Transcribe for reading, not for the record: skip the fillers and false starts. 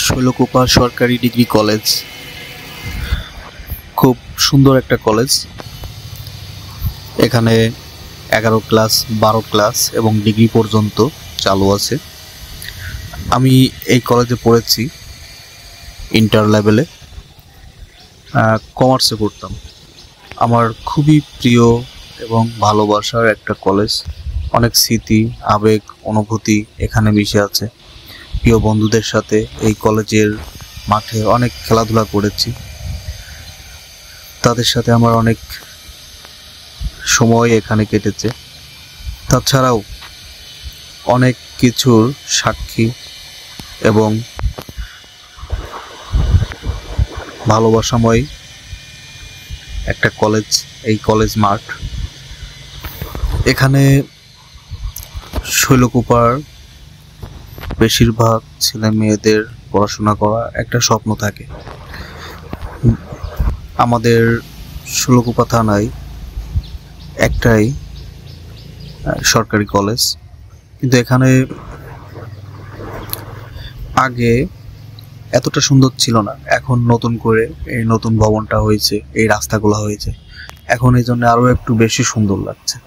শৈলকুপা সরকারি degree college খুব সুন্দর একটা কলেজ। এখানে 11 ক্লাস 12 ক্লাস এবং ডিগ্রি পর্যন্ত চালু আছে। আমি এই কলেজে পড়েছি ইন্টার লেভেলে, কমার্সে পড়তাম। আমার খুবই প্রিয় এবং ভালোবাসার একটা কলেজ। অনেক স্মৃতি, আবেগ, অনুভূতি এখানে মিশে আছে। প্রিয় বন্ধুদের সাথে এই কলেজের মাঠে অনেক খেলাধুলা করেছি। তাদের সাথে আমার অনেক সময় এখানে কেটেছে। তাছাড়াও অনেক কিছুর সাক্ষী এবং ভালোবাসাময় একটা কলেজ এই কলেজ মাঠ। এখানে শৈলকুপার বেশিরভাগ ছেলে মেয়েদের পড়াশোনা করা একটা স্বপ্ন থাকে। আমাদের শৈলকুপা থানায় একটাই সরকারি কলেজ, কিন্তু এখানে আগে এতটা সুন্দর ছিল না। এখন নতুন করে এই নতুন ভবনটা হয়েছে, এই রাস্তাগুলো হয়েছে, এখন এই জন্য আরো একটু বেশি সুন্দর লাগছে।